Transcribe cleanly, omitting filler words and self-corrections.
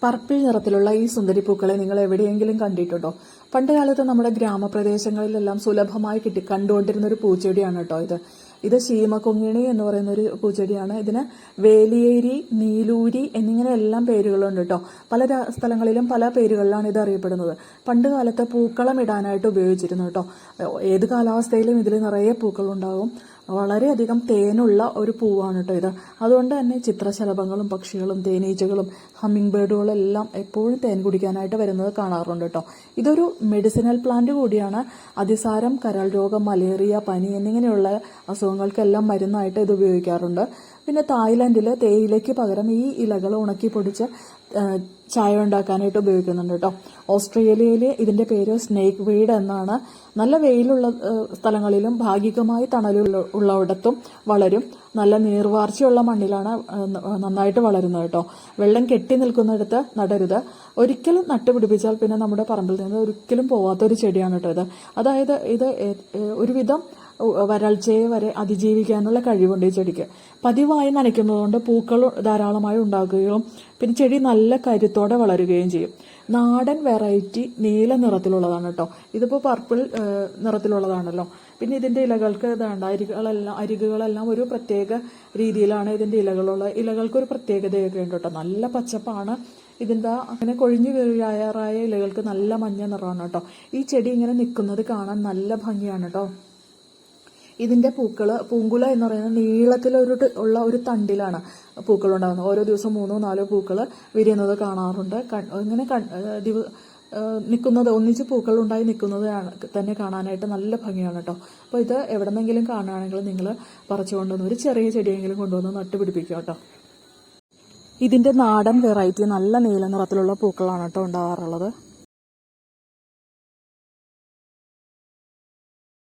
Purple നിറത്തിലുള്ള ഈ സുന്ദരിപ്പൂക്കളെ നിങ്ങൾ എവിടെയെങ്കിലും കണ്ടിട്ടുണ്ടോ? പണ്ട് കാലത്ത് നമ്മുടെ ഗ്രാമപ്രദേശങ്ങളിലെല്ലാം സുലഭമായി കണ്ടുകൊണ്ടിരുന്ന ഒരു പൂച്ചെടിയാണ് കേട്ടോ ഇത് ശീമക്കൊങ്ങിണി എന്ന് പറയുന്ന ഒരു പൂച്ചെടിയാണ്. ഇതിന് വേലിയേരി, നീലൂരി എന്നിങ്ങനെ എല്ലാം പേരുകളുണ്ട് കേട്ടോ. പല സ്ഥലങ്ങളിലും പല പേരുകളിലാണ് ഇത് അറിയപ്പെടുന്നത്. പണ്ട് കാലത്ത് പൂക്കളം ഇടാനായിട്ട് ഉപയോഗിച്ചിരുന്നു കേട്ടോ. ഏത് കാലാവസ്ഥയിലും ഇതിൽ നിറയെ പൂക്കളുണ്ടാകും. വളരെയധികം തേനുള്ള ഒരു പൂവാണ് കേട്ടോ ഇത്. അതുകൊണ്ട് തന്നെ ചിത്രശലഭങ്ങളും പക്ഷികളും തേനീച്ചകളും ഹമ്മിങ് ബേർഡുകളും എല്ലാം എപ്പോഴും തേൻ കുടിക്കാനായിട്ട് വരുന്നത് കാണാറുണ്ട് കേട്ടോ. ഇതൊരു മെഡിസിനൽ പ്ലാന്റ് കൂടിയാണ്. അതിസാരം, കരൾ രോഗം, മലേറിയ, പനി എന്നിങ്ങനെയുള്ള അസുഖങ്ങൾക്കെല്ലാം മരുന്നായിട്ട് ഇത് ഉപയോഗിക്കാറുണ്ട്. പിന്നെ തായ്ലൻഡിൽ തേയിലയ്ക്ക് പകരം ഈ ഇലകൾ ഉണക്കി പൊടിച്ച് ചായ ഉണ്ടാക്കാനായിട്ട് ഉപയോഗിക്കുന്നുണ്ട് കേട്ടോ. ഓസ്ട്രേലിയയിൽ ഇതിന്റെ പേര് സ്നേക്ക് വീഡ് എന്നാണ്. നല്ല വെയിലുള്ള സ്ഥലങ്ങളിലും ഭാഗികമായി തണലുള്ളയിടത്തും വളരും. നല്ല നീർവാർച്ചയുള്ള മണ്ണിലാണ് നന്നായിട്ട് വളരുന്നത് കേട്ടോ. വെള്ളം കെട്ടി നിൽക്കുന്നിടത്ത് നടരുത്. ഒരിക്കലും നട്ടുപിടിപ്പിച്ചാൽ പിന്നെ നമ്മുടെ പറമ്പിൽ നിന്ന് ഒരിക്കലും പോവാത്തൊരു ചെടിയാണ് കേട്ടോ ഇത്. അതായത് ഇത് ഒരുവിധം വരൾച്ചയെ വരെ അതിജീവിക്കാനുള്ള കഴിവുണ്ട് ഈ ചെടിക്ക്. പതിവായി നനയ്ക്കുന്നതുകൊണ്ട് പൂക്കൾ ധാരാളമായി ഉണ്ടാകുകയും പിന്നെ ചെടി നല്ല കരുത്തോടെ വളരുകയും ചെയ്യും. നാടൻ വെറൈറ്റി നീല നിറത്തിലുള്ളതാണ് കേട്ടോ. ഇതിപ്പോൾ പർപ്പിൾ നിറത്തിലുള്ളതാണല്ലോ. പിന്നെ ഇതിന്റെ ഇലകൾക്ക് അരികുകളെല്ലാം ഒരു പ്രത്യേക രീതിയിലാണ് ഇതിന്റെ ഇലകൾക്ക് ഒരു പ്രത്യേകതയൊക്കെ ഉണ്ട് കേട്ടോ. നല്ല പച്ചപ്പാണ് ഇതിന്റെ. അങ്ങനെ കൊഴിഞ്ഞു വീഴാറായ ഇലകൾക്ക് നല്ല മഞ്ഞ നിറമാണ് കേട്ടോ. ഈ ചെടി ഇങ്ങനെ നിൽക്കുന്നത് കാണാൻ നല്ല ഭംഗിയാണ് കേട്ടോ. ഇതിന്റെ പൂങ്കുല എന്ന് പറയുന്നത് നീളത്തിലുള്ള ഒരു തണ്ടിലാണ് പൂക്കൾ ഉണ്ടാകുന്നത്. ഓരോ ദിവസം 3-4 പൂക്കൾ വിരിയുന്നത് കാണാറുണ്ട്. ഇങ്ങനെ നിൽക്കുന്നത്, ഒന്നിച്ച് പൂക്കൾ ഉണ്ടായി നിൽക്കുന്നത് തന്നെ കാണാനായിട്ട് നല്ല ഭംഗിയാണ് കേട്ടോ. അപ്പോൾ ഇത് എവിടെന്നെങ്കിലും കാണുകയാണെങ്കിൽ നിങ്ങൾ പറിച്ചുകൊണ്ടുവന്ന് ഒരു ചെറിയ ചെടിയെങ്കിലും കൊണ്ടുവന്ന് നട്ടുപിടിപ്പിക്കുക കേട്ടോ. ഇതിന്റെ നാടൻ വെറൈറ്റി നല്ല നീല നിറത്തിലുള്ള പൂക്കളാണ് കേട്ടോ ഉണ്ടാകാറുള്ളത്.